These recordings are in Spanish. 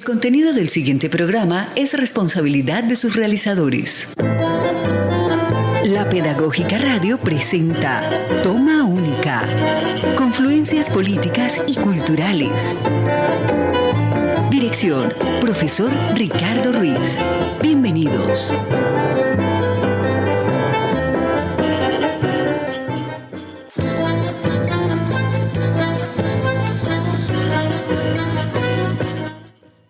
El contenido del siguiente programa es responsabilidad de sus realizadores. La Pedagógica Radio presenta Toma Única, confluencias políticas y culturales. Dirección, profesor Ricardo Ruiz. Bienvenidos.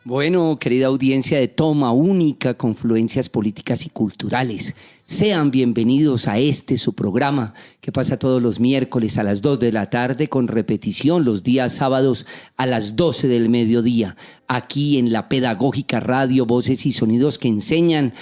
Bueno, querida audiencia de Toma Única, confluencias políticas y culturales, sean bienvenidos a su programa que pasa todos los miércoles a las 2 de la tarde con repetición los días sábados a las 12 del mediodía, aquí en la Pedagógica Radio, voces y sonidos que enseñan.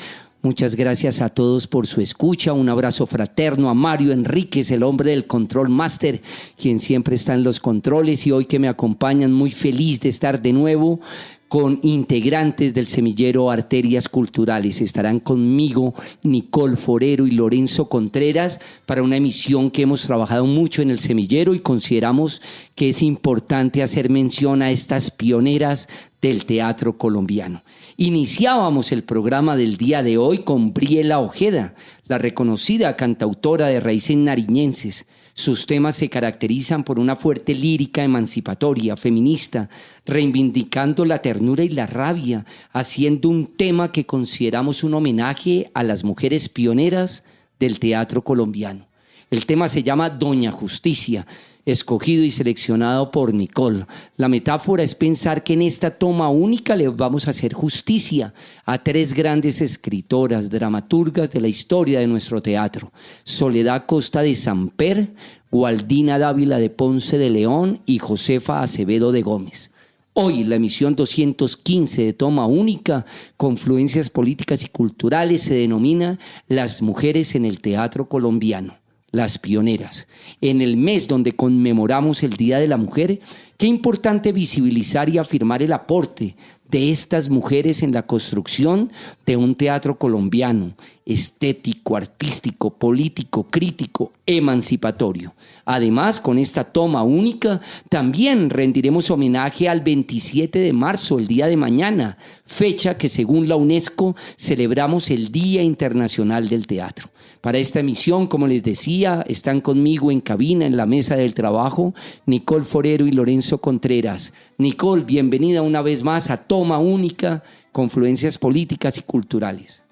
Muchas gracias a todos por su escucha. Un abrazo fraterno a Mario Enríquez, el hombre del Control Master, quien siempre está en los controles y hoy que me acompañan, muy feliz de estar de nuevo con integrantes del semillero Arterias Culturales. Estarán conmigo Nicole Forero y Lorenzo Contreras para una emisión que hemos trabajado mucho en el semillero y consideramos que es importante hacer mención a estas pioneras del teatro colombiano. Iniciábamos el programa del día de hoy con Briela Ojeda, la reconocida cantautora de raíces nariñenses. Sus temas se caracterizan por una fuerte lírica emancipatoria, feminista, reivindicando la ternura y la rabia, haciendo un tema que consideramos un homenaje a las mujeres pioneras del teatro colombiano. El tema se llama Doña Justicia, escogido y seleccionado por Nicole. La metáfora es pensar que en esta toma única le vamos a hacer justicia a tres grandes escritoras, dramaturgas de la historia de nuestro teatro: Soledad Costa de Samper, Gualdina Dávila de Ponce de León y Josefa Acevedo de Gómez. Hoy la emisión 215 de Toma Única, confluencias políticas y culturales, se denomina Las mujeres en el teatro colombiano. Las pioneras. En el mes donde conmemoramos el Día de la Mujer, qué importante visibilizar y afirmar el aporte de estas mujeres en la construcción de un teatro colombiano, estético, artístico, político, crítico, emancipatorio. Además, con esta toma única, también rendiremos homenaje al 27 de marzo, el día de mañana, fecha que según la UNESCO celebramos el Día Internacional del Teatro. Para esta emisión, como les decía, están conmigo en cabina, en la mesa del trabajo, Nicole Forero y Lorenzo Contreras. Nicole, bienvenida una vez más a Toma Única, confluencias políticas y culturales.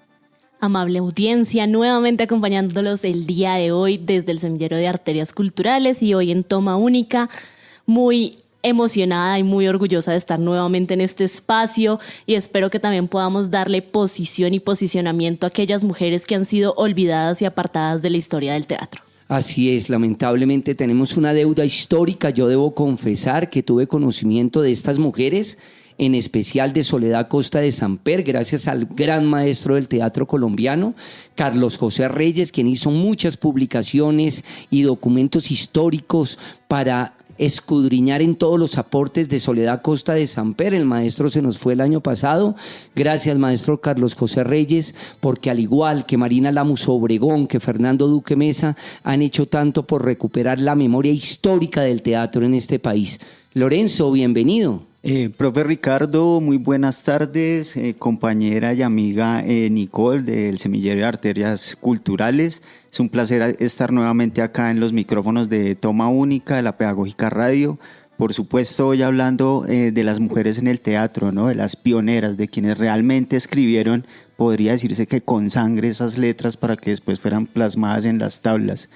Amable audiencia, nuevamente acompañándolos el día de hoy desde el semillero de Arterias Culturales y hoy en Toma Única, muy emocionada y muy orgullosa de estar nuevamente en este espacio y espero que también podamos darle posición y posicionamiento a aquellas mujeres que han sido olvidadas y apartadas de la historia del teatro. Así es, lamentablemente tenemos una deuda histórica. Yo debo confesar que tuve conocimiento de estas mujeres, en especial de Soledad Costa de Samper, gracias al gran maestro del teatro colombiano, Carlos José Reyes, quien hizo muchas publicaciones y documentos históricos para escudriñar en todos los aportes de Soledad Costa de Samper. El maestro se nos fue el año pasado. Gracias, maestro Carlos José Reyes, porque al igual que Marina Lamus Obregón, que Fernando Duque Mesa, han hecho tanto por recuperar la memoria histórica del teatro en este país. Lorenzo, bienvenido. Profe Ricardo, muy buenas tardes, compañera y amiga Nicole del Semillero de Arterias Culturales. Es un placer estar nuevamente acá en los micrófonos de Toma Única, de la Pedagógica Radio. Por supuesto, hoy hablando de las mujeres en el teatro, ¿no? De las pioneras, de quienes realmente escribieron, podría decirse que con sangre, esas letras para que después fueran plasmadas en las tablas.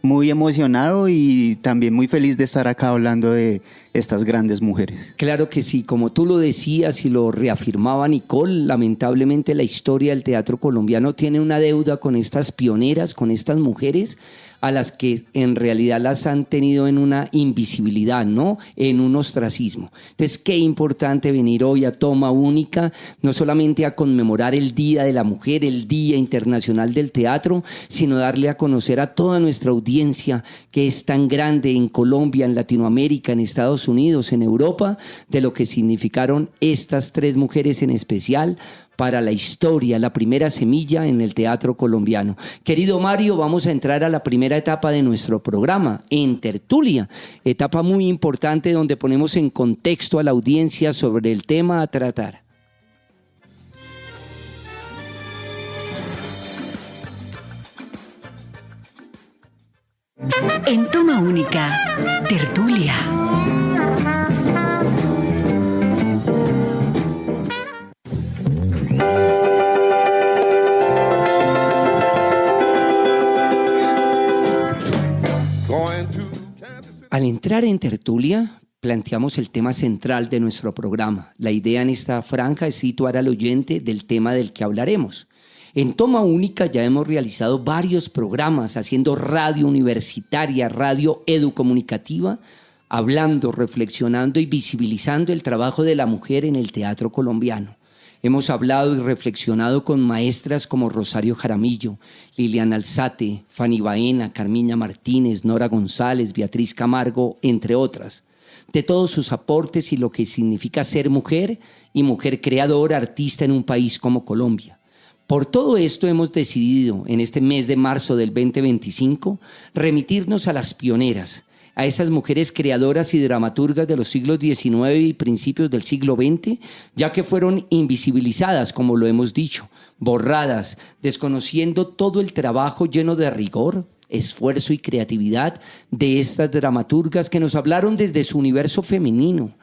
Muy emocionado y también muy feliz de estar acá hablando de estas grandes mujeres. Claro que sí, como tú lo decías y lo reafirmaba Nicole, lamentablemente la historia del teatro colombiano tiene una deuda con estas pioneras, con estas mujeres, a las que en realidad las han tenido en una invisibilidad, ¿no? En un ostracismo. Entonces, qué importante venir hoy a Toma Única, no solamente a conmemorar el Día de la Mujer, el Día Internacional del Teatro, sino darle a conocer a toda nuestra audiencia que es tan grande en Colombia, en Latinoamérica, en Estados Unidos, en Europa, de lo que significaron estas tres mujeres en especial para la historia, la primera semilla en el teatro colombiano. Querido Mario, vamos a entrar a la primera etapa de nuestro programa, en tertulia, etapa muy importante donde ponemos en contexto a la audiencia sobre el tema a tratar. En Toma Única, Tertulia. Al entrar en Tertulia, planteamos el tema central de nuestro programa. La idea en esta franja es situar al oyente del tema del que hablaremos. En Toma Única ya hemos realizado varios programas haciendo radio universitaria, radio educomunicativa, hablando, reflexionando y visibilizando el trabajo de la mujer en el teatro colombiano. Hemos hablado y reflexionado con maestras como Rosario Jaramillo, Liliana Alzate, Fanny Baena, Carmiña Martínez, Nora González, Beatriz Camargo, entre otras, de todos sus aportes y lo que significa ser mujer y mujer creadora, artista en un país como Colombia. Por todo esto hemos decidido en este mes de marzo del 2025 remitirnos a las pioneras, a esas mujeres creadoras y dramaturgas de los siglos XIX y principios del siglo XX, ya que fueron invisibilizadas, como lo hemos dicho, borradas, desconociendo todo el trabajo lleno de rigor, esfuerzo y creatividad de estas dramaturgas que nos hablaron desde su universo femenino,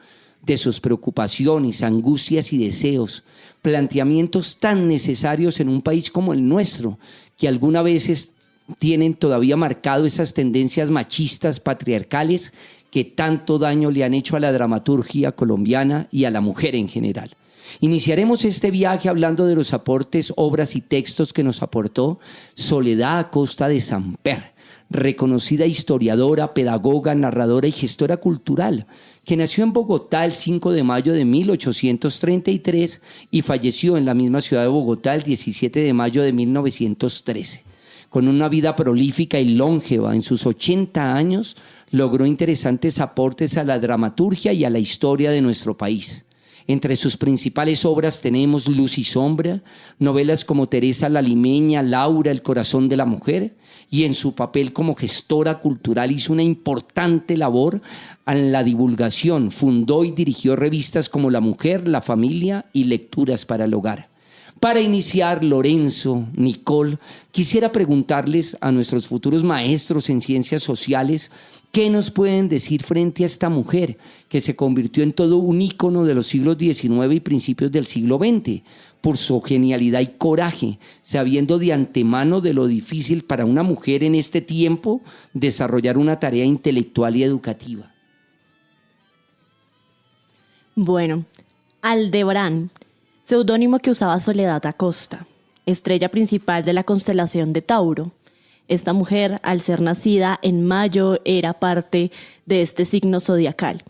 de sus preocupaciones, angustias y deseos, planteamientos tan necesarios en un país como el nuestro, que algunas veces tienen todavía marcado esas tendencias machistas, patriarcales, que tanto daño le han hecho a la dramaturgia colombiana y a la mujer en general. Iniciaremos este viaje hablando de los aportes, obras y textos que nos aportó Soledad Acosta de Samper, reconocida historiadora, pedagoga, narradora y gestora cultural, que nació en Bogotá el 5 de mayo de 1833 y falleció en la misma ciudad de Bogotá el 17 de mayo de 1913. Con una vida prolífica y longeva, en sus 80 años, logró interesantes aportes a la dramaturgia y a la historia de nuestro país. Entre sus principales obras tenemos Luz y Sombra, novelas como Teresa la Limeña, Laura, El corazón de la mujer, y en su papel como gestora cultural hizo una importante labor en la divulgación. Fundó y dirigió revistas como La Mujer, La Familia y Lecturas para el Hogar. Para iniciar, Lorenzo, Nicole, quisiera preguntarles a nuestros futuros maestros en ciencias sociales qué nos pueden decir frente a esta mujer que se convirtió en todo un ícono de los siglos XIX y principios del siglo XX por su genialidad y coraje, sabiendo de antemano de lo difícil para una mujer en este tiempo desarrollar una tarea intelectual y educativa. Bueno, Aldebarán, seudónimo que usaba Soledad Acosta, estrella principal de la constelación de Tauro. Esta mujer, al ser nacida en mayo, era parte de este signo zodiacal.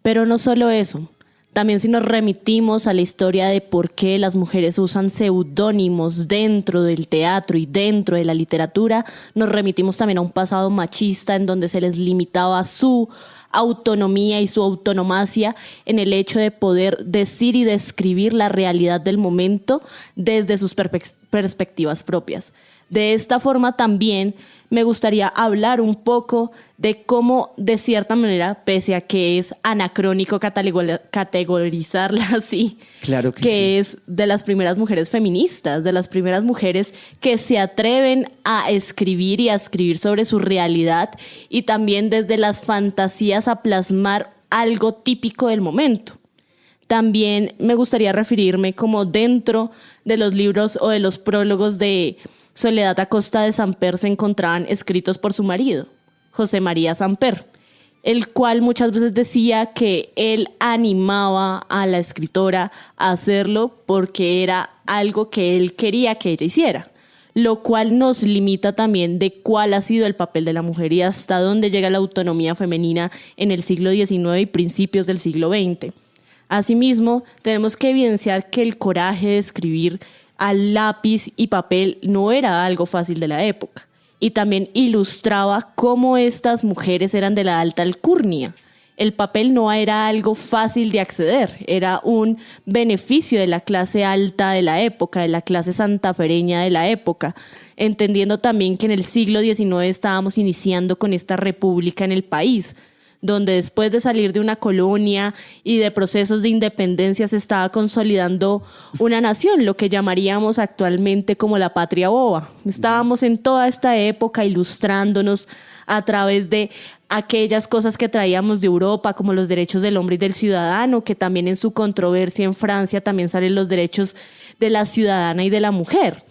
Pero no solo eso, también si nos remitimos a la historia de por qué las mujeres usan seudónimos dentro del teatro y dentro de la literatura, nos remitimos también a un pasado machista en donde se les limitaba su autonomía y su autonomacia en el hecho de poder decir y describir la realidad del momento desde sus perspectivas propias. De esta forma también me gustaría hablar un poco de cómo, de cierta manera, pese a que es anacrónico categorizarla así, claro que sí, es de las primeras mujeres feministas, de las primeras mujeres que se atreven a escribir y a escribir sobre su realidad y también desde las fantasías a plasmar algo típico del momento. También me gustaría referirme como dentro de los libros o de los prólogos de Soledad Acosta de Samper se encontraban escritos por su marido, José María Samper, el cual muchas veces decía que él animaba a la escritora a hacerlo porque era algo que él quería que ella hiciera, lo cual nos limita también de cuál ha sido el papel de la mujer y hasta dónde llega la autonomía femenina en el siglo XIX y principios del siglo XX. Asimismo, tenemos que evidenciar que el coraje de escribir al lápiz y papel no era algo fácil de la época, y también ilustraba cómo estas mujeres eran de la alta alcurnia. El papel no era algo fácil de acceder, era un beneficio de la clase alta de la época, de la clase santafereña de la época, entendiendo también que en el siglo XIX estábamos iniciando con esta república en el país, donde después de salir de una colonia y de procesos de independencia se estaba consolidando una nación, lo que llamaríamos actualmente como la patria boba. Estábamos en toda esta época ilustrándonos a través de aquellas cosas que traíamos de Europa, como los derechos del hombre y del ciudadano, que también en su controversia en Francia también salen los derechos de la ciudadana y de la mujer.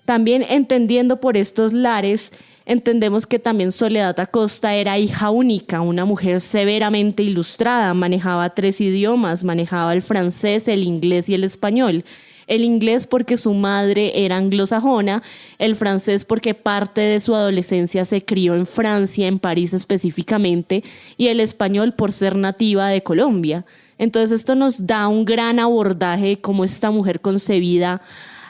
También entendiendo por estos lares, entendemos que también Soledad Acosta era hija única, una mujer severamente ilustrada, manejaba 3 idiomas, manejaba el francés, el inglés y el español. El inglés porque su madre era anglosajona, el francés porque parte de su adolescencia se crió en Francia, en París específicamente, y el español por ser nativa de Colombia. Entonces esto nos da un gran abordaje de cómo esta mujer concebida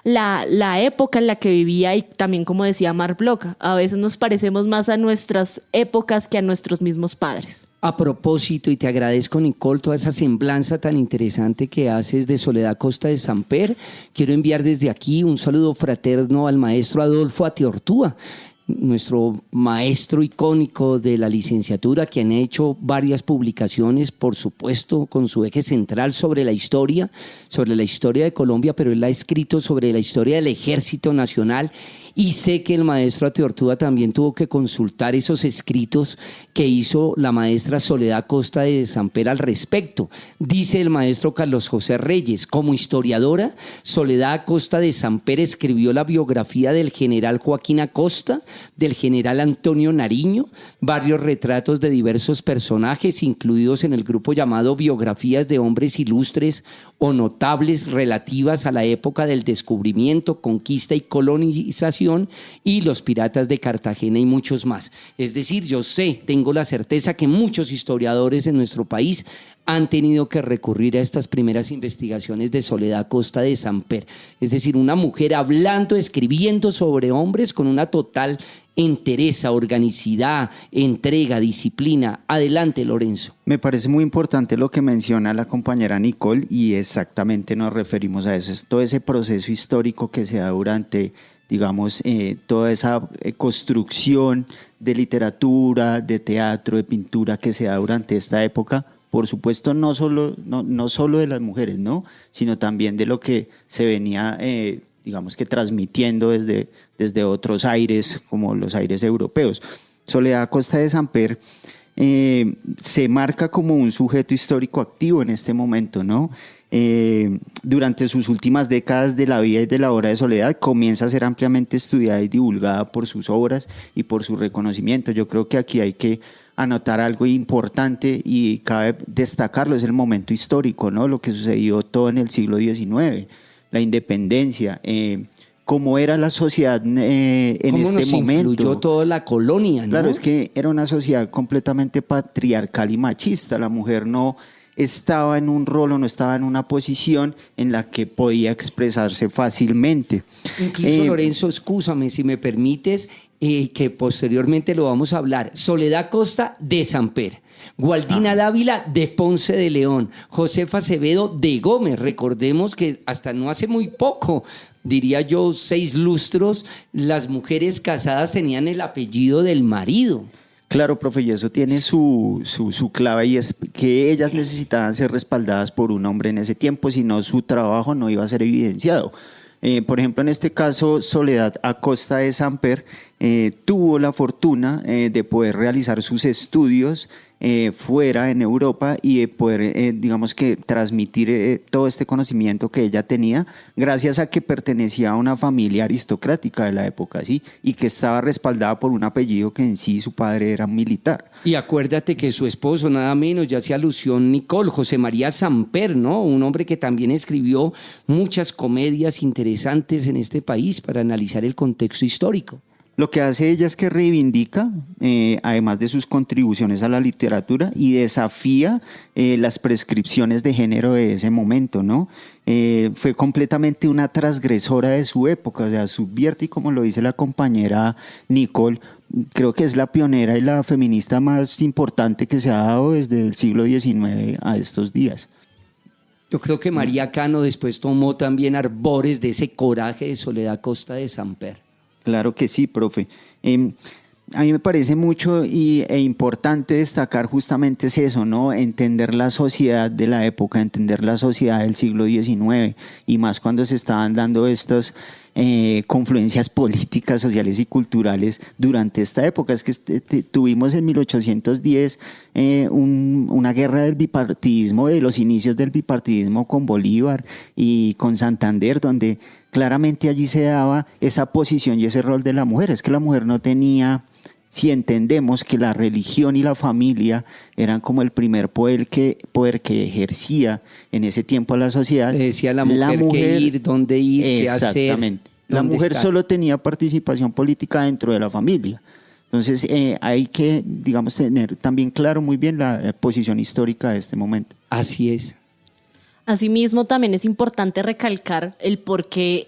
la época en la que vivía, y también, como decía Marc Bloch, a veces nos parecemos más a nuestras épocas que a nuestros mismos padres. A propósito, y te agradezco, Nicole, toda esa semblanza tan interesante que haces de Soledad Acosta de Samper, quiero enviar desde aquí un saludo fraterno al maestro Adolfo Atiortúa, nuestro maestro icónico de la licenciatura, quien ha hecho varias publicaciones, por supuesto, con su eje central sobre la historia de Colombia, pero él ha escrito sobre la historia del Ejército Nacional, y sé que el maestro Atiortúa también tuvo que consultar esos escritos que hizo la maestra Soledad Acosta de Samper al respecto. Dice el maestro Carlos José Reyes: como historiadora, Soledad Acosta de Samper escribió la biografía del general Joaquín Acosta, del general Antonio Nariño, varios retratos de diversos personajes incluidos en el grupo llamado Biografías de Hombres Ilustres o Notables relativas a la época del descubrimiento, conquista y colonización, y los piratas de Cartagena y muchos más. Es decir, yo tengo la certeza que muchos historiadores en nuestro país han tenido que recurrir a estas primeras investigaciones de Soledad Acosta de Samper. Es decir, una mujer hablando, escribiendo sobre hombres con una total entereza, organicidad, entrega, disciplina. Adelante, Lorenzo. Me parece muy importante lo que menciona la compañera Nicole, y exactamente nos referimos a eso. Es todo ese proceso histórico que se da durante, digamos, toda esa construcción de literatura, de teatro, de pintura que se da durante esta época. Por supuesto, no solo de las mujeres, ¿no?, sino también de lo que se venía, digamos que transmitiendo desde otros aires, como los aires europeos. Soledad Acosta de Samper se marca como un sujeto histórico activo en este momento, ¿no? Durante sus últimas décadas de la vida y de la obra de Soledad comienza a ser ampliamente estudiada y divulgada por sus obras y por su reconocimiento. Yo creo que aquí hay que anotar algo importante y cabe destacarlo: es el momento histórico, ¿no? Lo que sucedió todo en el siglo XIX, la independencia, cómo era la sociedad en este momento. ¿Cómo nos influyó toda la colonia, no? Claro, es que era una sociedad completamente patriarcal y machista. La mujer no estaba en un rol o no estaba en una posición en la que podía expresarse fácilmente. Incluso, Lorenzo, excúsame si me permites, que posteriormente lo vamos a hablar. Soledad Acosta de Samper, Gualdina Dávila de Ponce de León, Josefa Acevedo de Gómez. Recordemos que hasta no hace muy poco, diría yo 6 lustros, las mujeres casadas tenían el apellido del marido. Claro, profe, y eso tiene su clave, y es que ellas necesitaban ser respaldadas por un hombre en ese tiempo, si no su trabajo no iba a ser evidenciado. Por ejemplo, en este caso, Soledad Acosta de Samper tuvo la fortuna de poder realizar sus estudios fuera en Europa y de poder, digamos que, transmitir todo este conocimiento que ella tenía, gracias a que pertenecía a una familia aristocrática de la época, ¿sí? Y que estaba respaldada por un apellido que en sí su padre era militar. Y acuérdate que su esposo, nada menos, ya hacía alusión Nicole, José María Samper, ¿no? Un hombre que también escribió muchas comedias interesantes en este país para analizar el contexto histórico. Lo que hace ella es que reivindica, además de sus contribuciones a la literatura, y desafía las prescripciones de género de ese momento, ¿no? Fue completamente una transgresora de su época, o sea, subvierte, y como lo dice la compañera Nicole, creo que es la pionera y la feminista más importante que se ha dado desde el siglo XIX a estos días. Yo creo que María Cano después tomó también arbores de ese coraje de Soledad Acosta de Samper. Claro que sí, profe. A mí me parece mucho e importante destacar justamente es eso, ¿no? Entender la sociedad de la época, entender la sociedad del siglo XIX, y más cuando se estaban dando estos confluencias políticas, sociales y culturales durante esta época. Es que tuvimos en 1810 una guerra del bipartidismo, de los inicios del bipartidismo con Bolívar y con Santander, donde claramente allí se daba esa posición y ese rol de la mujer. Es que la mujer no tenía, si entendemos que la religión y la familia eran como el primer poder que ejercía en ese tiempo a la sociedad. Le decía a la mujer qué ir, dónde ir, qué hacer. Exactamente. La mujer estar. solo tenía participación política dentro de la familia. Entonces hay que, digamos, tener también claro muy bien la posición histórica de este momento. Así es. Asimismo, también es importante recalcar el por qué,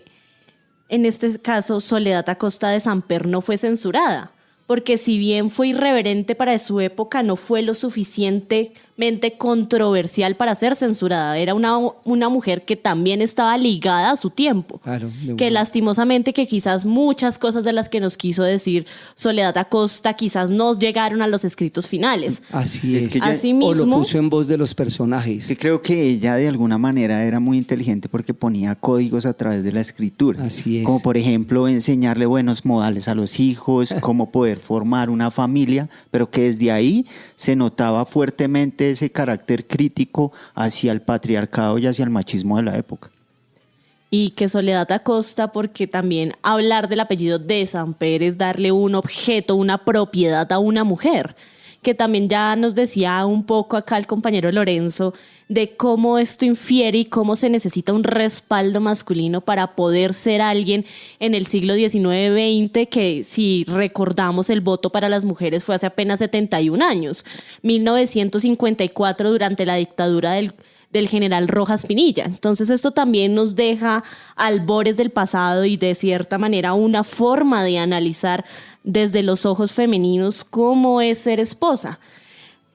en este caso, Soledad Acosta de Samper no fue censurada. Porque si bien fue irreverente para su época, no fue lo suficientemente controversial para ser censurada. Era una mujer que también estaba ligada a su tiempo. Claro, que lastimosamente que quizás muchas cosas de las que nos quiso decir Soledad Acosta quizás no llegaron a los escritos finales. Así es. Asimismo, o lo puso en voz de los personajes. Que creo que ella de alguna manera era muy inteligente porque ponía códigos a través de la escritura. Así es. Como por ejemplo enseñarle buenos modales a los hijos, cómo poder formar una familia, pero que desde ahí se notaba fuertemente ese carácter crítico hacia el patriarcado y hacia el machismo de la época. Y que Soledad Acosta, porque también hablar del apellido de Samper es darle un objeto, una propiedad a una mujer, que también ya nos decía un poco acá el compañero Lorenzo de cómo esto infiere y cómo se necesita un respaldo masculino para poder ser alguien en el siglo XIX-XX, que si recordamos el voto para las mujeres fue hace apenas 71 años, 1954 durante la dictadura del general Rojas Pinilla. Entonces esto también nos deja albores del pasado y de cierta manera una forma de analizar desde los ojos femeninos cómo es ser esposa.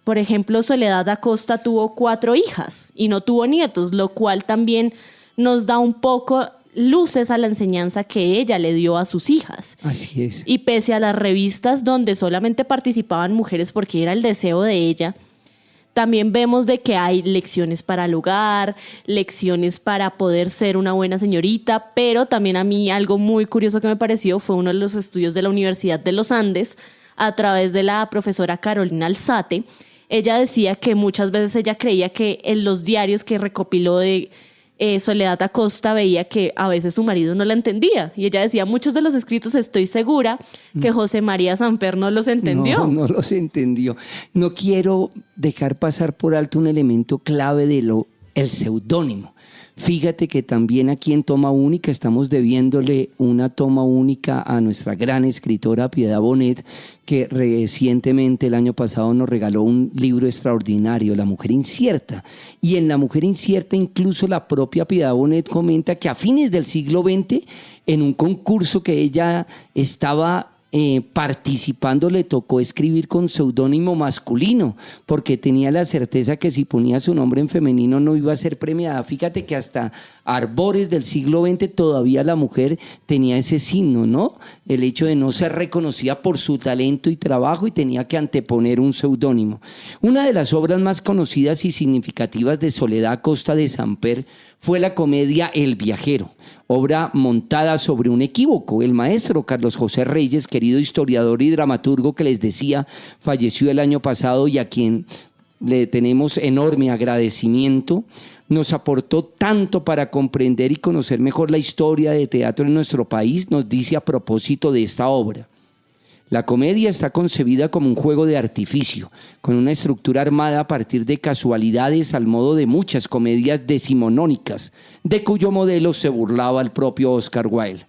Por ejemplo, Soledad Acosta tuvo 4 hijas y no tuvo nietos, lo cual también nos da un poco luces a la enseñanza que ella le dio a sus hijas. Así es. Y pese a las revistas donde solamente participaban mujeres porque era el deseo de ella, también vemos de que hay lecciones para el hogar, lecciones para poder ser una buena señorita, pero también a mí algo muy curioso que me pareció fue uno de los estudios de la Universidad de los Andes a través de la profesora Carolina Alzate. Ella decía que muchas veces ella creía que en los diarios que recopiló de Soledad Acosta veía que a veces su marido no la entendía. Y ella decía, muchos de los escritos estoy segura que José María Samper no los entendió. No los entendió. No quiero dejar pasar por alto un elemento clave de el seudónimo. Fíjate que también aquí en Toma Única estamos debiéndole una toma única a nuestra gran escritora Piedad Bonet, que recientemente el año pasado nos regaló un libro extraordinario, La Mujer Incierta. Y en La Mujer Incierta incluso la propia Piedad Bonet comenta que a fines del siglo XX, en un concurso que ella estaba participando, le tocó escribir con seudónimo masculino porque tenía la certeza que si ponía su nombre en femenino no iba a ser premiada. Fíjate que hasta arbores del siglo XX todavía la mujer tenía ese signo, ¿no? El hecho de no ser reconocida por su talento y trabajo y tenía que anteponer un seudónimo. Una de las obras más conocidas y significativas de Soledad Acosta de Samper fue la comedia El Viajero, obra montada sobre un equívoco. El maestro Carlos José Reyes, querido historiador y dramaturgo que les decía, falleció el año pasado y a quien le tenemos enorme agradecimiento, nos aportó tanto para comprender y conocer mejor la historia de teatro en nuestro país. Nos dice a propósito de esta obra: la comedia está concebida como un juego de artificio, con una estructura armada a partir de casualidades al modo de muchas comedias decimonónicas, de cuyo modelo se burlaba el propio Oscar Wilde.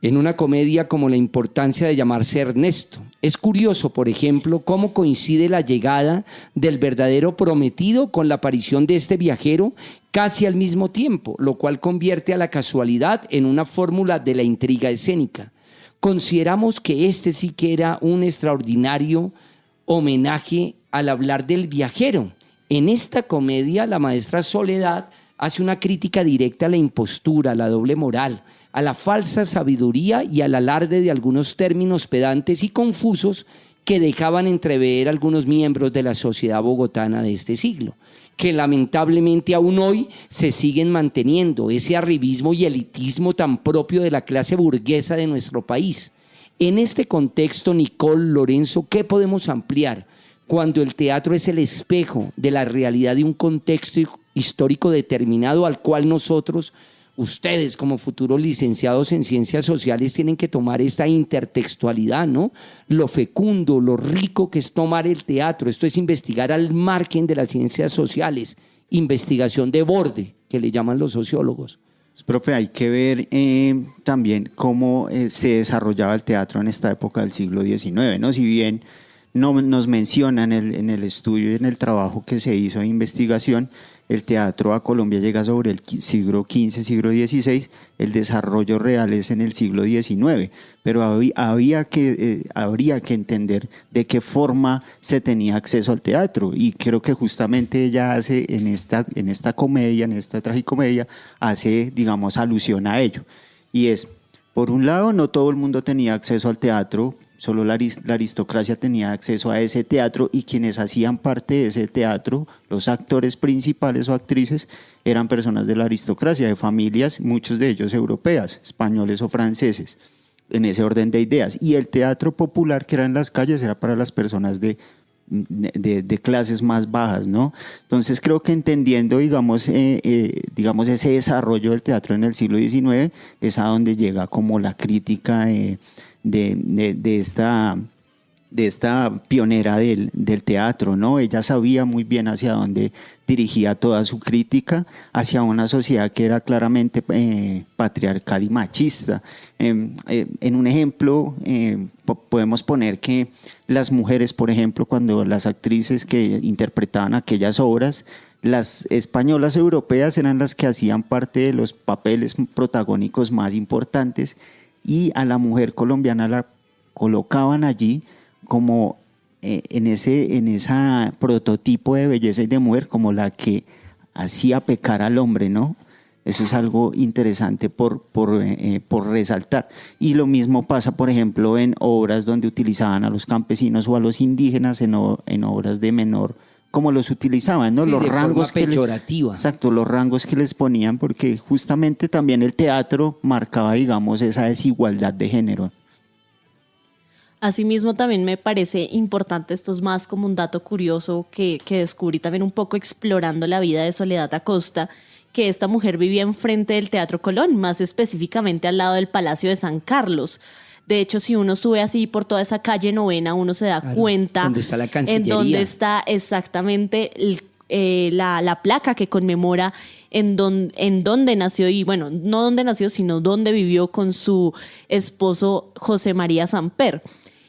En una comedia como la importancia de llamarse Ernesto. Es curioso, por ejemplo, cómo coincide la llegada del verdadero prometido con la aparición de este viajero casi al mismo tiempo, lo cual convierte a la casualidad en una fórmula de la intriga escénica. Consideramos que este sí que era un extraordinario homenaje al hablar del viajero. En esta comedia, la maestra Soledad hace una crítica directa a la impostura, a la doble moral, a la falsa sabiduría y al alarde de algunos términos pedantes y confusos que dejaban entrever algunos miembros de la sociedad bogotana de este siglo, que lamentablemente aún hoy se siguen manteniendo, ese arribismo y elitismo tan propio de la clase burguesa de nuestro país. En este contexto, Nicole, Lorenzo, ¿qué podemos ampliar cuando el teatro es el espejo de la realidad de un contexto histórico determinado al cual nosotros, ustedes como futuros licenciados en ciencias sociales, tienen que tomar esta intertextualidad, ¿no? Lo fecundo, lo rico que es tomar el teatro. Esto es investigar al margen de las ciencias sociales, investigación de borde, que le llaman los sociólogos. Profe, hay que ver también cómo se desarrollaba el teatro en esta época del siglo XIX, ¿no? Si bien no nos mencionan en el estudio y en el trabajo que se hizo de investigación, el teatro a Colombia llega sobre el siglo XV, siglo XVI, el desarrollo real es en el siglo XIX, pero habría que entender de qué forma se tenía acceso al teatro, y creo que justamente ella hace en esta comedia, en esta tragicomedia, hace, digamos, alusión a ello, y es, por un lado, no todo el mundo tenía acceso al teatro, solo la aristocracia tenía acceso a ese teatro, y quienes hacían parte de ese teatro, los actores principales o actrices, eran personas de la aristocracia, de familias, muchos de ellos europeas, españoles o franceses, en ese orden de ideas. Y el teatro popular que era en las calles era para las personas de clases más bajas, ¿no? Entonces creo que entendiendo, digamos, ese desarrollo del teatro en el siglo XIX, es a donde llega como la crítica de esta pionera del teatro, ¿no? Ella sabía muy bien hacia dónde dirigía toda su crítica, hacia una sociedad que era claramente patriarcal y machista. En un ejemplo, podemos poner que las mujeres, por ejemplo, cuando las actrices que interpretaban aquellas obras, las españolas europeas eran las que hacían parte de los papeles protagónicos más importantes, y a la mujer colombiana la colocaban allí como en esa prototipo de belleza y de mujer, como la que hacía pecar al hombre, ¿no? Eso es algo interesante por resaltar. Y lo mismo pasa, por ejemplo, en obras donde utilizaban a los campesinos o a los indígenas, en obras de menor, como los utilizaban, ¿no? Sí, los de rangos forma peyorativa. Exacto, los rangos que les ponían, porque justamente también el teatro marcaba, digamos, esa desigualdad de género. Asimismo, también me parece importante, esto es más como un dato curioso que descubrí también un poco explorando la vida de Soledad Acosta, que esta mujer vivía enfrente del Teatro Colón, más específicamente al lado del Palacio de San Carlos. De hecho, si uno sube así por toda esa calle Novena, uno se da cuenta donde está la Cancillería, en donde está exactamente la placa que conmemora en donde nació, y bueno, no donde nació, sino donde vivió con su esposo José María Samper.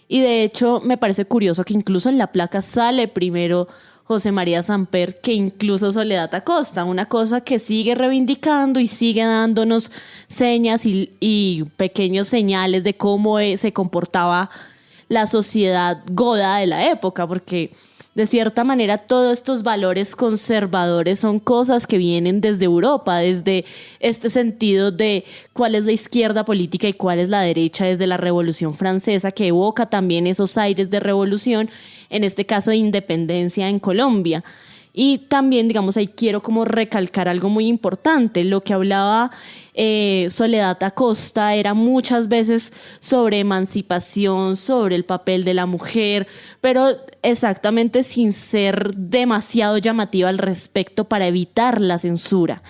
Y de hecho, me parece curioso que incluso en la placa sale primero José María Samper que incluso Soledad Acosta, una cosa que sigue reivindicando y sigue dándonos señas y pequeños señales de cómo se comportaba la sociedad goda de la época, porque de cierta manera todos estos valores conservadores son cosas que vienen desde Europa, desde este sentido de cuál es la izquierda política y cuál es la derecha desde la Revolución Francesa, que evoca también esos aires de revolución, en este caso de independencia en Colombia. Y también, digamos, ahí quiero como recalcar algo muy importante. Lo que hablaba Soledad Acosta era muchas veces sobre emancipación, sobre el papel de la mujer, pero exactamente sin ser demasiado llamativa al respecto para evitar la censura.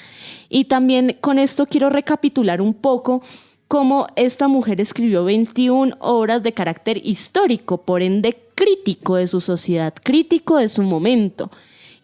Y también con esto quiero recapitular un poco cómo esta mujer escribió 21 obras de carácter histórico, por ende crítico de su sociedad, crítico de su momento.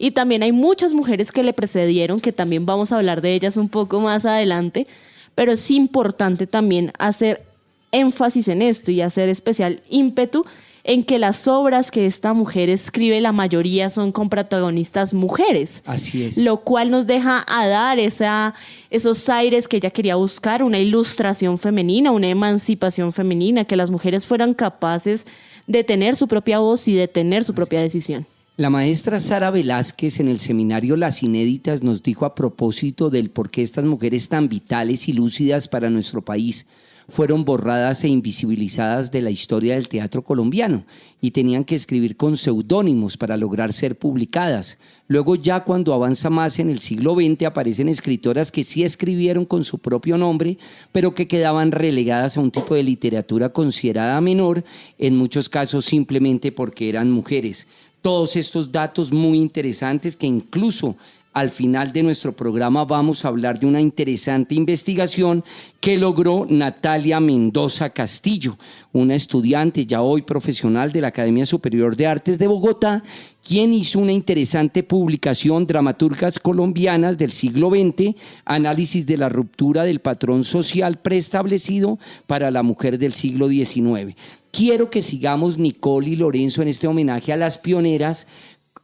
Y también hay muchas mujeres que le precedieron, que también vamos a hablar de ellas un poco más adelante, pero es importante también hacer énfasis en esto y hacer especial ímpetu en que las obras que esta mujer escribe, la mayoría son con protagonistas mujeres. Así es. Lo cual nos deja a dar esos aires que ella quería buscar, una ilustración femenina, una emancipación femenina, que las mujeres fueran capaces de tener su propia voz y de tener su propia decisión. La maestra Sara Velázquez en el seminario Las Inéditas nos dijo a propósito del por qué estas mujeres tan vitales y lúcidas para nuestro país fueron borradas e invisibilizadas de la historia del teatro colombiano y tenían que escribir con seudónimos para lograr ser publicadas. Luego ya cuando avanza más en el siglo XX aparecen escritoras que sí escribieron con su propio nombre, pero que quedaban relegadas a un tipo de literatura considerada menor, en muchos casos simplemente porque eran mujeres. Todos estos datos muy interesantes que incluso al final de nuestro programa vamos a hablar de una interesante investigación que logró Natalia Mendoza Castillo, una estudiante ya hoy profesional de la Academia Superior de Artes de Bogotá, quien hizo una interesante publicación, Dramaturgas colombianas del siglo XX, análisis de la ruptura del patrón social preestablecido para la mujer del siglo XIX. Quiero que sigamos, Nicole y Lorenzo, en este homenaje a las pioneras,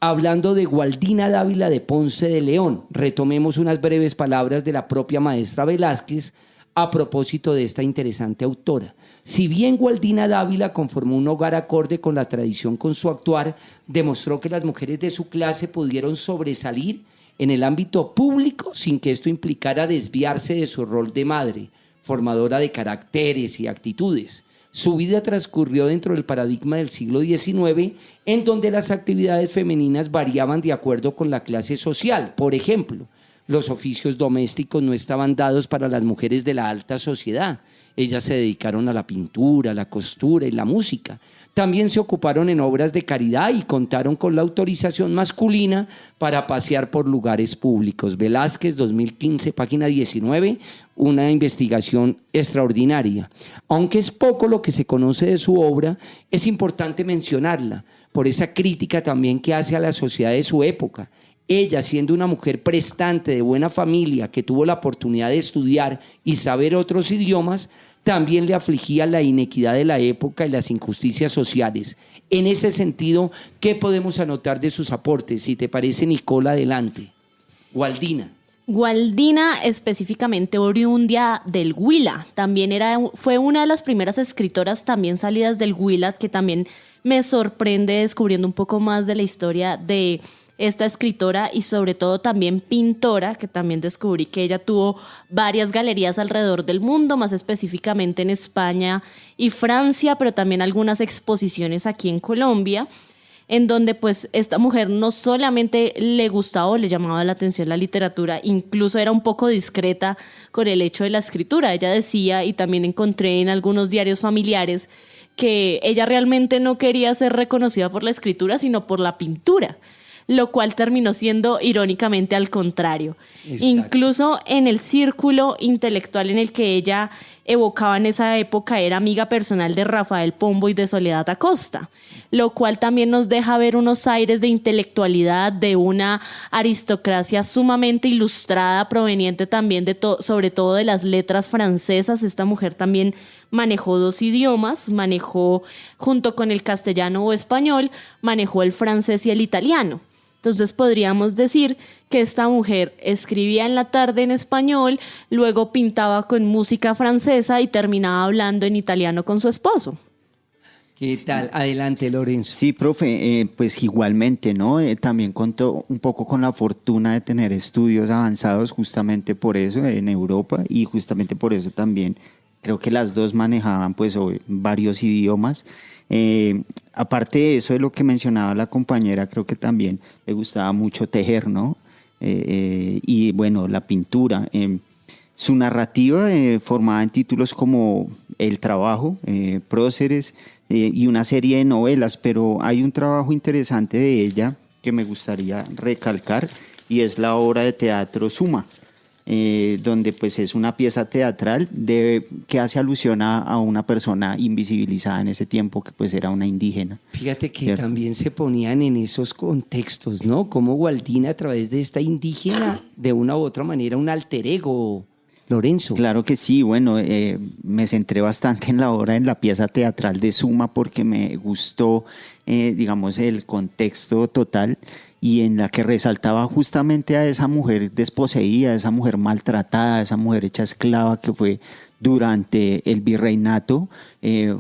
hablando de Gualdina Dávila de Ponce de León. Retomemos unas breves palabras de la propia maestra Velázquez a propósito de esta interesante autora. Si bien Gualdina Dávila conformó un hogar acorde con la tradición con su actuar, demostró que las mujeres de su clase pudieron sobresalir en el ámbito público sin que esto implicara desviarse de su rol de madre, formadora de caracteres y actitudes. Su vida transcurrió dentro del paradigma del siglo XIX, en donde las actividades femeninas variaban de acuerdo con la clase social. Por ejemplo, los oficios domésticos no estaban dados para las mujeres de la alta sociedad. Ellas se dedicaron a la pintura, la costura y la música. También se ocuparon en obras de caridad y contaron con la autorización masculina para pasear por lugares públicos. Velázquez, 2015, página 19, una investigación extraordinaria. Aunque es poco lo que se conoce de su obra, es importante mencionarla por esa crítica también que hace a la sociedad de su época. Ella, siendo una mujer prestante de buena familia que tuvo la oportunidad de estudiar y saber otros idiomas, también le afligía la inequidad de la época y las injusticias sociales. En ese sentido, ¿qué podemos anotar de sus aportes? Si te parece, Nicole, adelante. Gualdina. Gualdina, específicamente oriunda del Huila, también fue una de las primeras escritoras también salidas del Huila, que también me sorprende descubriendo un poco más de la historia de esta escritora y sobre todo también pintora, que también descubrí que ella tuvo varias galerías alrededor del mundo, más específicamente en España y Francia, pero también algunas exposiciones aquí en Colombia, en donde pues esta mujer no solamente le gustaba o le llamaba la atención la literatura, incluso era un poco discreta con el hecho de la escritura. Ella decía, y también encontré en algunos diarios familiares, que ella realmente no quería ser reconocida por la escritura, sino por la pintura, lo cual terminó siendo irónicamente al contrario. Exacto. Incluso en el círculo intelectual en el que ella evocaba en esa época era amiga personal de Rafael Pombo y de Soledad Acosta, lo cual también nos deja ver unos aires de intelectualidad, de una aristocracia sumamente ilustrada, proveniente también sobre todo de las letras francesas. Esta mujer también manejó 2 idiomas, manejó junto con el castellano o español, manejó el francés y el italiano. Entonces podríamos decir que esta mujer escribía en la tarde en español, luego pintaba con música francesa y terminaba hablando en italiano con su esposo. ¿Qué tal? Adelante, Lorenzo. Sí, profe, pues igualmente, ¿no? También contó un poco con la fortuna de tener estudios avanzados justamente por eso en Europa, y justamente por eso también creo que las dos manejaban pues varios idiomas. Aparte de eso, de lo que mencionaba la compañera, creo que también le gustaba mucho tejer, ¿no? Y bueno, la pintura. Su narrativa formada en títulos como El Trabajo, Próceres y una serie de novelas, pero hay un trabajo interesante de ella que me gustaría recalcar, y es la obra de teatro Suma, donde pues es una pieza teatral que hace alusión a una persona invisibilizada en ese tiempo, que pues era una indígena. Fíjate que ¿cierto? También se ponían en esos contextos, ¿no? Como Gualdina, a través de esta indígena, de una u otra manera, un alter ego, Lorenzo. Claro que sí, bueno, me centré bastante en la obra, en la pieza teatral de Suma, porque me gustó, digamos, el contexto total, y en la que resaltaba justamente a esa mujer desposeída, a esa mujer maltratada, a esa mujer hecha esclava que fue durante el virreinato,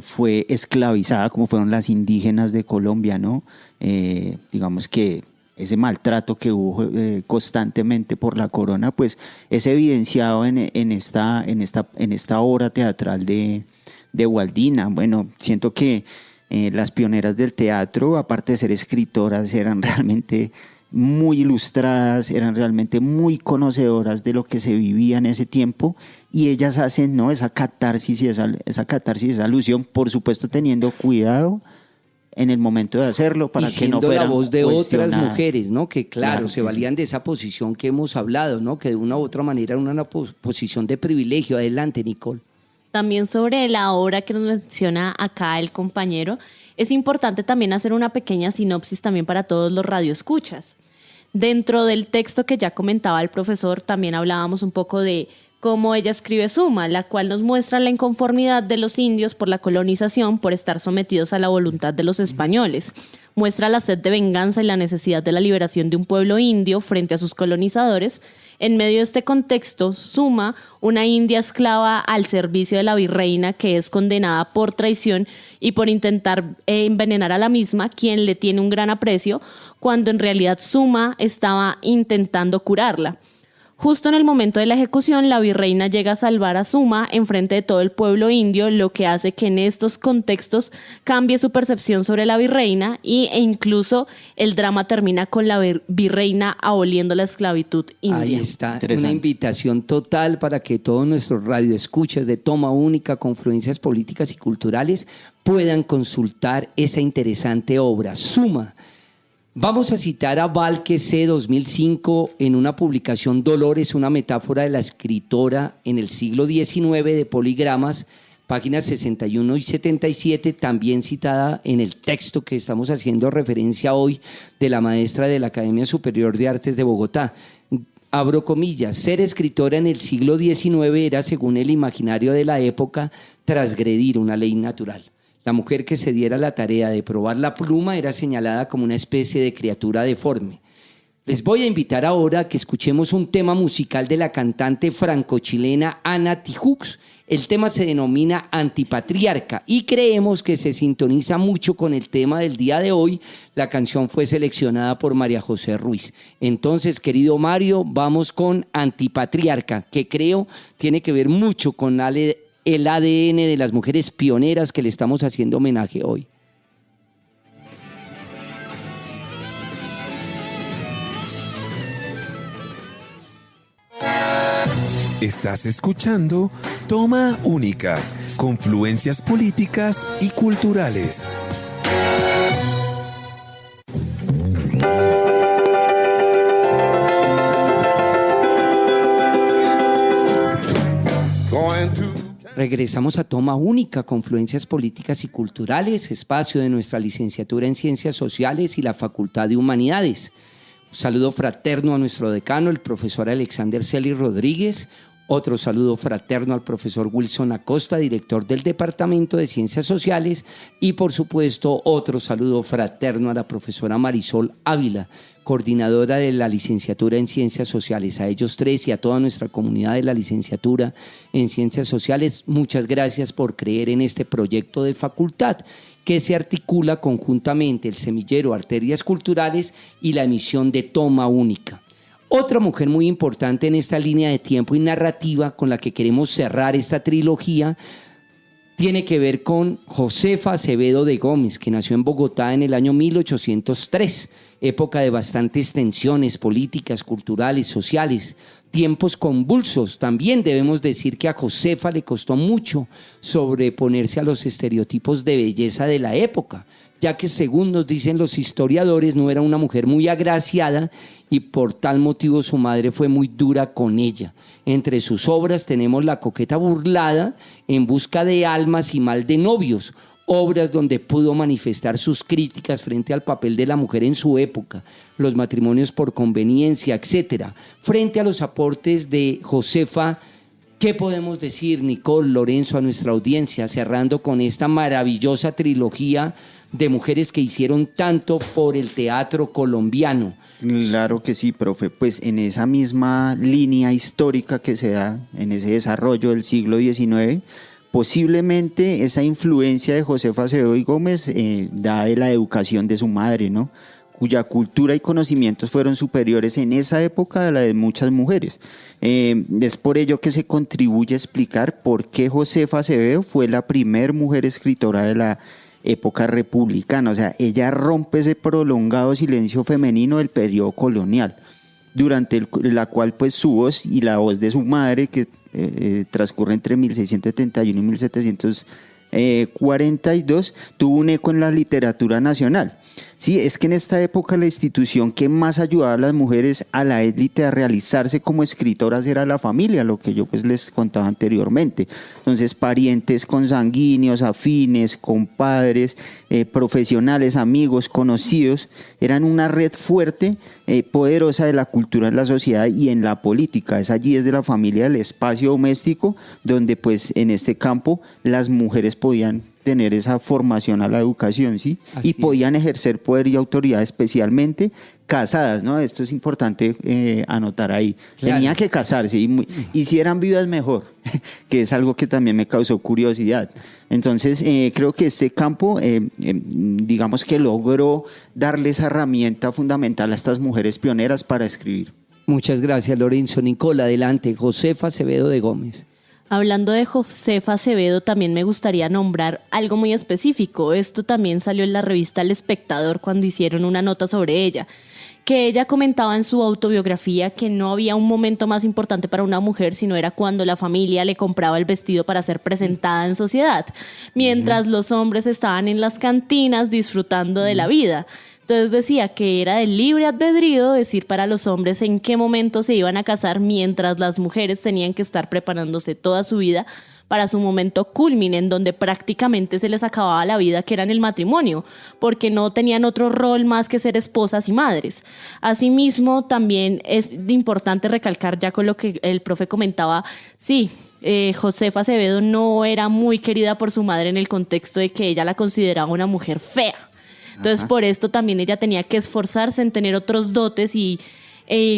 fue esclavizada, como fueron las indígenas de Colombia, ¿no? Digamos que ese maltrato que hubo constantemente por la corona, pues es evidenciado en esta obra teatral de Gualdina. Bueno, siento que las pioneras del teatro, aparte de ser escritoras, eran realmente muy ilustradas, eran realmente muy conocedoras de lo que se vivía en ese tiempo, y ellas hacen, ¿no?, esa catarsis, esa alusión, por supuesto teniendo cuidado en el momento de hacerlo para que no fueran la voz de otras cuestionadas. mujeres, ¿no? Que claro, se que valían de esa posición que hemos hablado, ¿no? Que de una u otra manera era una posición de privilegio. Adelante, Nicole. También sobre la obra que nos menciona acá el compañero, es importante también hacer una pequeña sinopsis también para todos los radioescuchas. Dentro del texto que ya comentaba el profesor, también hablábamos un poco de cómo ella escribe Suma, la cual nos muestra la inconformidad de los indios por la colonización, por estar sometidos a la voluntad de los españoles. Muestra la sed de venganza y la necesidad de la liberación de un pueblo indio frente a sus colonizadores. En medio de este contexto, Suma, una india esclava al servicio de la virreina que es condenada por traición y por intentar envenenar a la misma, quien le tiene un gran aprecio, cuando en realidad Suma estaba intentando curarla. Justo en el momento de la ejecución, la virreina llega a salvar a Suma en frente de todo el pueblo indio, lo que hace que en estos contextos cambie su percepción sobre la virreina e incluso el drama termina con la virreina aboliendo la esclavitud india. Ahí está, una invitación total para que todos nuestros radioescuchas de Toma Única, Confluencias Políticas y Culturales, puedan consultar esa interesante obra, Suma. Vamos a citar a Valque C. 2005 en una publicación Dolores, una metáfora de la escritora en el siglo XIX de Poligramas, páginas 61 y 77, también citada en el texto que estamos haciendo referencia hoy de la maestra de la Academia Superior de Artes de Bogotá. Abro comillas, ser escritora en el siglo XIX era, según el imaginario de la época, transgredir una ley natural. La mujer que se diera la tarea de probar la pluma era señalada como una especie de criatura deforme. Les voy a invitar ahora a que escuchemos un tema musical de la cantante franco-chilena Ana Tijoux. El tema se denomina Antipatriarca y creemos que se sintoniza mucho con el tema del día de hoy. La canción fue seleccionada por María José Ruiz. Entonces, querido Mario, vamos con Antipatriarca, que creo tiene que ver mucho con el ADN de las mujeres pioneras que le estamos haciendo homenaje hoy. Estás escuchando Toma Única, Confluencias Políticas y Culturales. Regresamos a Toma Única, Confluencias Políticas y Culturales, espacio de nuestra licenciatura en Ciencias Sociales y la Facultad de Humanidades. Un saludo fraterno a nuestro decano, el profesor Alexander Celi Rodríguez. Otro saludo fraterno al profesor Wilson Acosta, director del Departamento de Ciencias Sociales. Y, por supuesto, otro saludo fraterno a la profesora Marisol Ávila, coordinadora de la licenciatura en Ciencias Sociales. A ellos tres y a toda nuestra comunidad de la licenciatura en Ciencias Sociales, muchas gracias por creer en este proyecto de facultad que se articula conjuntamente el semillero Arterias Culturales y la emisión de Toma Única. Otra mujer muy importante en esta línea de tiempo y narrativa con la que queremos cerrar esta trilogía tiene que ver con Josefa Acevedo de Gómez, que nació en Bogotá en el año 1803, época de bastantes tensiones políticas, culturales, sociales, tiempos convulsos. También debemos decir que a Josefa le costó mucho sobreponerse a los estereotipos de belleza de la época, ya que según nos dicen los historiadores no era una mujer muy agraciada y por tal motivo su madre fue muy dura con ella. Entre sus obras tenemos La coqueta burlada, En busca de almas y Mal de novios, obras donde pudo manifestar sus críticas frente al papel de la mujer en su época, los matrimonios por conveniencia, etc. Frente a los aportes de Josefa, ¿qué podemos decir, Nicole, Lorenzo, a nuestra audiencia, cerrando con esta maravillosa trilogía de mujeres que hicieron tanto por el teatro colombiano? Claro que sí, profe. Pues en esa misma línea histórica que se da en ese desarrollo del siglo XIX, posiblemente esa influencia de Josefa Acevedo y Gómez da de la educación de su madre, ¿no? cuya cultura y conocimientos fueron superiores en esa época a la de muchas mujeres. Es por ello que se contribuye a explicar por qué Josefa Acevedo fue la primer mujer escritora de la época republicana. O sea, ella rompe ese prolongado silencio femenino del periodo colonial, durante la cual pues su voz y la voz de su madre, que transcurre entre 1671 y 1742, tuvo un eco en la literatura nacional. Sí, es que en esta época la institución que más ayudaba a las mujeres, a la élite, a realizarse como escritoras era la familia, lo que yo pues les contaba anteriormente. Entonces, parientes consanguíneos, afines, compadres, profesionales, amigos, conocidos, eran una red fuerte, poderosa de la cultura en la sociedad y en la política. Es allí, desde la familia, el espacio doméstico, donde pues en este campo las mujeres podían tener esa formación a la educación, ¿sí? Así y podían ejercer poder y autoridad, especialmente casadas, ¿no? Esto es importante anotar ahí. Claro. Tenía que casarse y si eran viudas mejor, que es algo que también me causó curiosidad. Entonces, creo que este campo, digamos que logró darle esa herramienta fundamental a estas mujeres pioneras para escribir. Muchas gracias, Lorenzo. Nicola, adelante. Josefa Acevedo de Gómez. Hablando de Josefa Acevedo, también me gustaría nombrar algo muy específico. Esto también salió en la revista El Espectador cuando hicieron una nota sobre ella, que ella comentaba en su autobiografía que no había un momento más importante para una mujer, sino era cuando la familia le compraba el vestido para ser presentada en sociedad, mientras los hombres estaban en las cantinas disfrutando de la vida. Entonces decía que era de libre albedrío decir para los hombres en qué momento se iban a casar, mientras las mujeres tenían que estar preparándose toda su vida para su momento culmine, en donde prácticamente se les acababa la vida, que era en el matrimonio, porque no tenían otro rol más que ser esposas y madres. Asimismo, también es importante recalcar, ya con lo que el profe comentaba, sí, Josefa Acevedo no era muy querida por su madre en el contexto de que ella la consideraba una mujer fea. Entonces, por esto también ella tenía que esforzarse en tener otros dotes y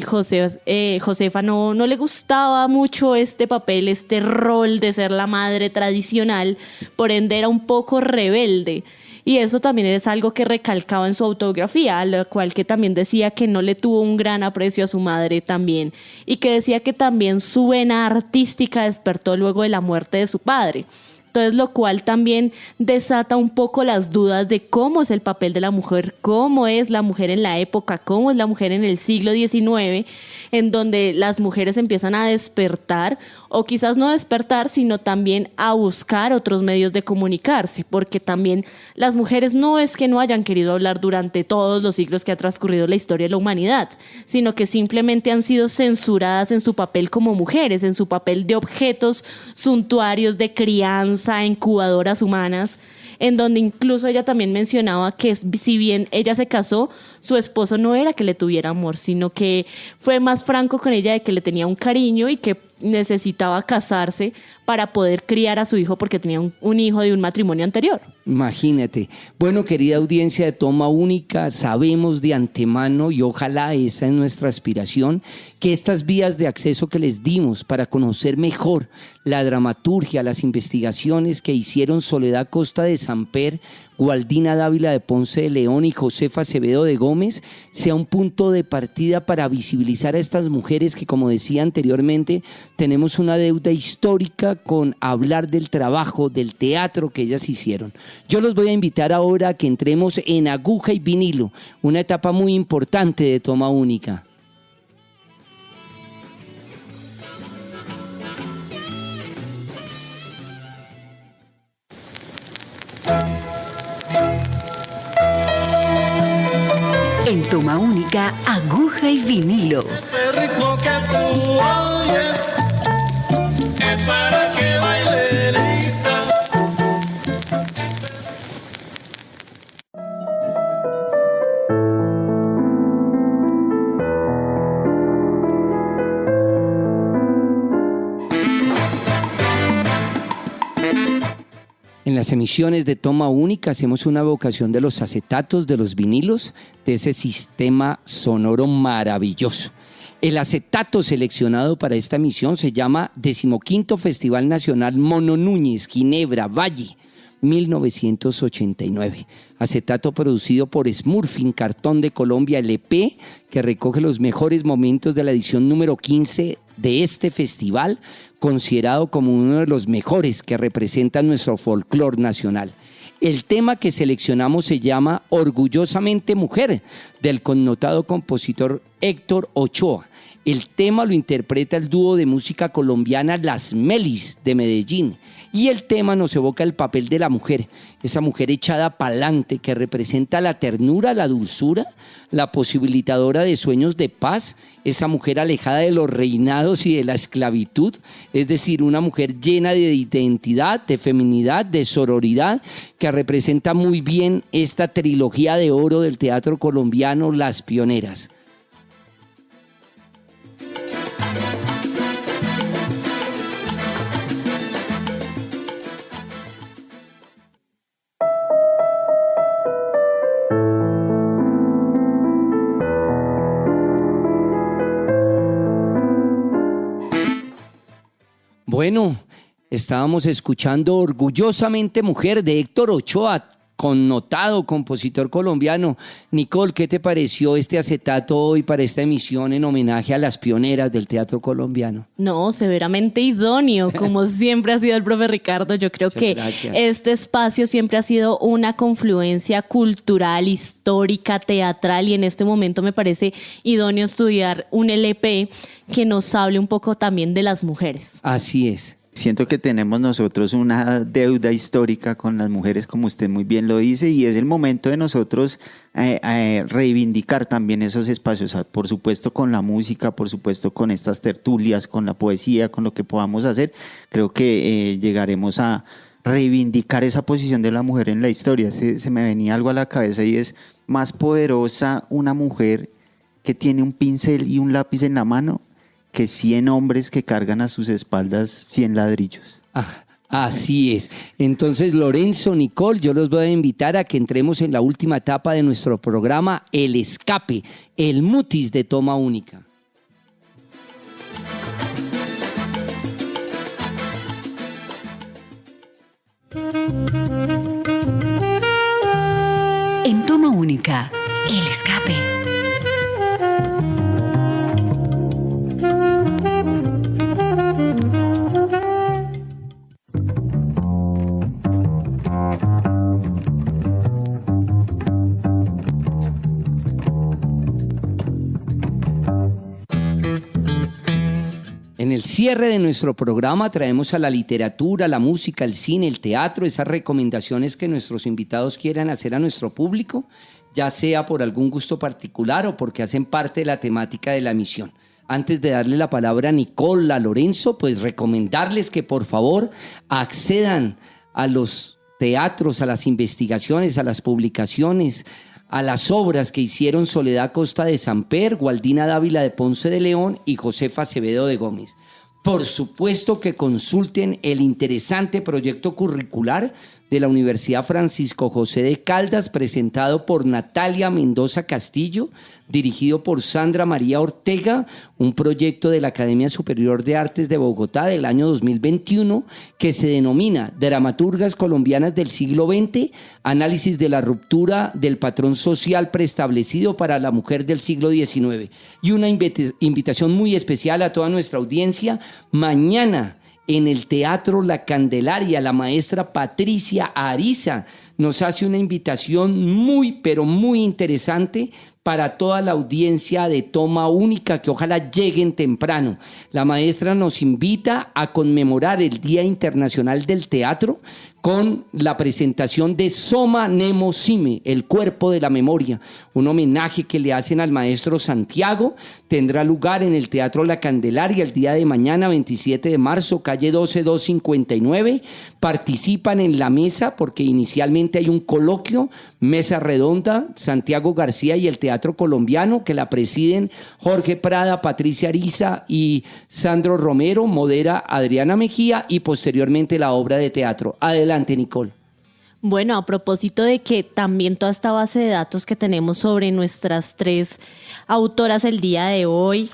Josefa no le gustaba mucho este papel, este rol de ser la madre tradicional, por ende era un poco rebelde. Y eso también es algo que recalcaba en su autobiografía, a lo cual que también decía que no le tuvo un gran aprecio a su madre también, y que decía que también su vena artística despertó luego de la muerte de su padre. Entonces, lo cual también desata un poco las dudas de cómo es el papel de la mujer, cómo es la mujer en la época, cómo es la mujer en el siglo XIX, en donde las mujeres empiezan a despertar, o quizás no despertar, sino también a buscar otros medios de comunicarse, porque también las mujeres no es que no hayan querido hablar durante todos los siglos que ha transcurrido la historia de la humanidad, sino que simplemente han sido censuradas en su papel como mujeres, en su papel de objetos suntuarios de crianza, incubadoras humanas, en donde incluso ella también mencionaba que si bien ella se casó, su esposo no era que le tuviera amor, sino que fue más franco con ella de que le tenía un cariño y que necesitaba casarse para poder criar a su hijo porque tenía un hijo de un matrimonio anterior. Imagínate. Bueno, querida audiencia de Toma Única, sabemos de antemano, y ojalá esa es nuestra aspiración, que estas vías de acceso que les dimos para conocer mejor la dramaturgia, las investigaciones que hicieron Soledad Costa de Samper, Gualdina Dávila de Ponce de León y Josefa Acevedo de Gómez, sea un punto de partida para visibilizar a estas mujeres que, como decía anteriormente, tenemos una deuda histórica con hablar del trabajo, del teatro que ellas hicieron. Yo los voy a invitar ahora a que entremos en Aguja y Vinilo, una etapa muy importante de Toma Única. En Toma Única, Aguja y Vinilo. Este ritmo que tú oyes es para que baile Lisa. En las emisiones de Toma Única hacemos una evocación de los acetatos, de los vinilos, de ese sistema sonoro maravilloso. El acetato seleccionado para esta emisión se llama 15º Festival Nacional Mono Núñez, Ginebra, Valle. 1989. Acetato producido por Smurfing Cartón de Colombia LP, que recoge los mejores momentos de la edición número 15 de este festival, considerado como uno de los mejores que representan nuestro folclore nacional. El tema que seleccionamos se llama Orgullosamente Mujer, del connotado compositor Héctor Ochoa. El tema lo interpreta el dúo de música colombiana Las Melis de Medellín. Y el tema nos evoca el papel de la mujer, esa mujer echada pa'lante que representa la ternura, la dulzura, la posibilitadora de sueños de paz, esa mujer alejada de los reinados y de la esclavitud, es decir, una mujer llena de identidad, de feminidad, de sororidad, que representa muy bien esta trilogía de oro del teatro colombiano, Las Pioneras. Bueno, estábamos escuchando Orgullosamente Mujer de Héctor Ochoa, connotado compositor colombiano. Nicole, ¿qué te pareció este acetato hoy para esta emisión en homenaje a las pioneras del teatro colombiano? No, severamente idóneo, como siempre ha sido el profe Ricardo. Yo creo que gracias. este espacio siempre ha sido una confluencia cultural, histórica, teatral, y en este momento me parece idóneo estudiar un LP que nos hable un poco también de las mujeres. Así es. Siento que tenemos nosotros una deuda histórica con las mujeres, como usted muy bien lo dice, y es el momento de nosotros reivindicar también esos espacios, por supuesto con la música, por supuesto con estas tertulias, con la poesía, con lo que podamos hacer. Creo que llegaremos a reivindicar esa posición de la mujer en la historia. Se me venía algo a la cabeza y es más poderosa una mujer que tiene un pincel y un lápiz en la mano que 100 hombres que cargan a sus espaldas 100 ladrillos. Así es. Entonces, Lorenzo, Nicole, yo los voy a invitar a que entremos en la última etapa de nuestro programa, El Escape, el mutis de toma única. En toma única, El Escape. En el cierre de nuestro programa traemos a la literatura, la música, el cine, el teatro, esas recomendaciones que nuestros invitados quieran hacer a nuestro público, ya sea por algún gusto particular o porque hacen parte de la temática de la emisión. Antes de darle la palabra a Nicole, a Lorenzo, pues recomendarles que por favor accedan a los teatros, a las investigaciones, a las publicaciones, a las obras que hicieron Soledad Costa de Samper, Gualdina Dávila de Ponce de León y Josefa Acevedo de Gómez. Por supuesto que consulten el interesante proyecto curricular de la Universidad Francisco José de Caldas, presentado por Natalia Mendoza Castillo, dirigido por Sandra María Ortega, un proyecto de la Academia Superior de Artes de Bogotá del año 2021, que se denomina Dramaturgas Colombianas del siglo XX, análisis de la ruptura del patrón social preestablecido para la mujer del siglo XIX. Y una invitación muy especial a toda nuestra audiencia. Mañana, en el Teatro La Candelaria, la maestra Patricia Ariza nos hace una invitación muy, pero muy interesante para toda la audiencia de Toma Única, que ojalá lleguen temprano. La maestra nos invita a conmemorar el Día Internacional del Teatro con la presentación de Soma Nemo Sime, el cuerpo de la memoria, un homenaje que le hacen al maestro Santiago. Tendrá lugar en el Teatro La Candelaria el día de mañana, 27 de marzo, calle 12259. Participan en la mesa porque inicialmente hay un coloquio, mesa redonda, Santiago García y el Teatro Colombiano, que la presiden Jorge Prada, Patricia Ariza y Sandro Romero, modera Adriana Mejía y posteriormente la obra de teatro. Adelante, Nicole. Bueno, a propósito de que también toda esta base de datos que tenemos sobre nuestras tres autoras el día de hoy,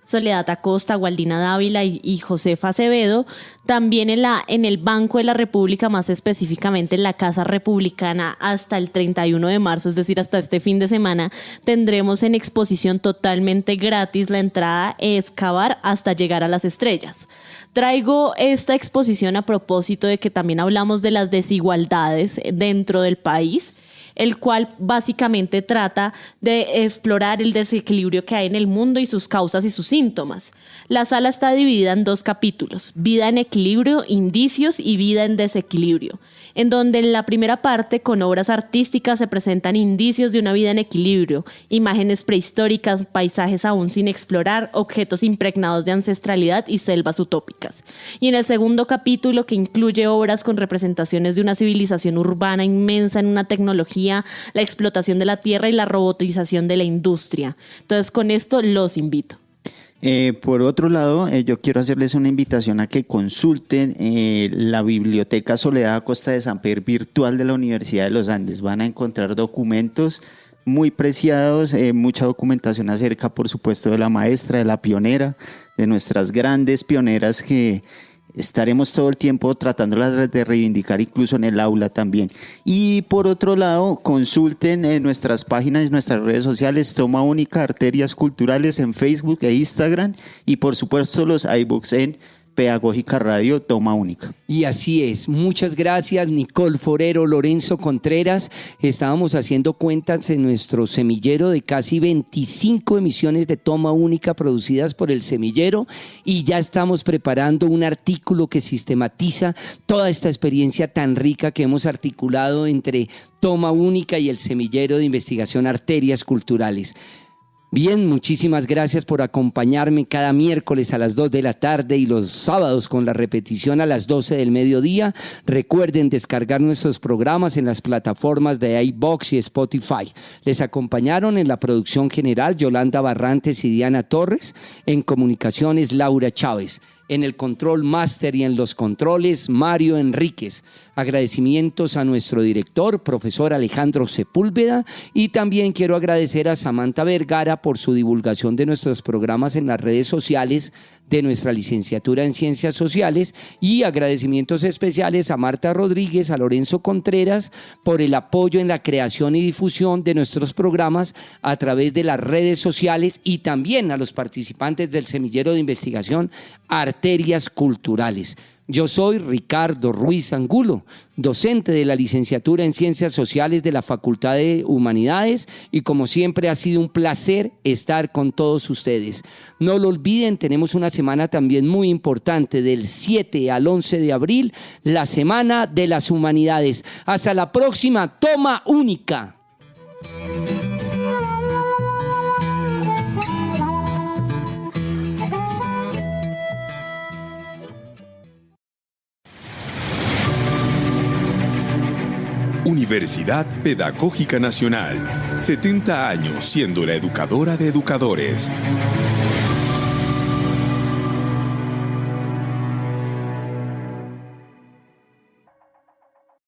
Soledad Acosta, Gualdina Dávila y Josefa Acevedo. También en el Banco de la República, más específicamente en la Casa Republicana, hasta el 31 de marzo, es decir, hasta este fin de semana, tendremos en exposición totalmente gratis la entrada Excavar hasta llegar a las estrellas. Traigo esta exposición a propósito de que también hablamos de las desigualdades dentro del país, el cual básicamente trata de explorar el desequilibrio que hay en el mundo y sus causas y sus síntomas. La sala está dividida en 2 capítulos: Vida en equilibrio, indicios, y Vida en desequilibrio, en donde en la primera parte, con obras artísticas, se presentan indicios de una vida en equilibrio, imágenes prehistóricas, paisajes aún sin explorar, objetos impregnados de ancestralidad y selvas utópicas. Y en el segundo capítulo, que incluye obras con representaciones de una civilización urbana inmensa en una tecnología, la explotación de la tierra y la robotización de la industria. Entonces, con esto los invito. Por otro lado, yo quiero hacerles una invitación a que consulten la Biblioteca Soledad Acosta de Samper virtual de la Universidad de los Andes. Van a encontrar documentos muy preciados, mucha documentación acerca, por supuesto, de la maestra, de la pionera, de nuestras grandes pioneras que estaremos todo el tiempo tratándolas de reivindicar, incluso en el aula también. Y por otro lado, consulten nuestras páginas y nuestras redes sociales: Toma Única, Arterias Culturales en Facebook e Instagram, y por supuesto los iBooks en Pedagógica Radio Toma Única. Y así es. Muchas gracias, Nicole Forero, Lorenzo Contreras. Estábamos haciendo cuentas en nuestro semillero de casi 25 emisiones de Toma Única producidas por el semillero, y ya estamos preparando un artículo que sistematiza toda esta experiencia tan rica que hemos articulado entre Toma Única y el semillero de investigación Arterias Culturales. Bien, muchísimas gracias por acompañarme cada miércoles a las 2 de la tarde y los sábados con la repetición a las 12 del mediodía. Recuerden descargar nuestros programas en las plataformas de iVoox y Spotify. Les acompañaron en la producción general Yolanda Barrantes y Diana Torres, en comunicaciones Laura Chávez, en el control máster y en los controles Mario Enríquez. Agradecimientos a nuestro director, profesor Alejandro Sepúlveda, y también quiero agradecer a Samantha Vergara por su divulgación de nuestros programas en las redes sociales de nuestra licenciatura en Ciencias Sociales, y agradecimientos especiales a Marta Rodríguez, a Lorenzo Contreras por el apoyo en la creación y difusión de nuestros programas a través de las redes sociales, y también a los participantes del semillero de investigación Arterias Culturales. Yo soy Ricardo Ruiz Angulo, docente de la licenciatura en Ciencias Sociales de la Facultad de Humanidades, y como siempre ha sido un placer estar con todos ustedes. No lo olviden, tenemos una semana también muy importante del 7 al 11 de abril, la Semana de las Humanidades. Hasta la próxima, Toma Única. Universidad Pedagógica Nacional, 70 años siendo la educadora de educadores.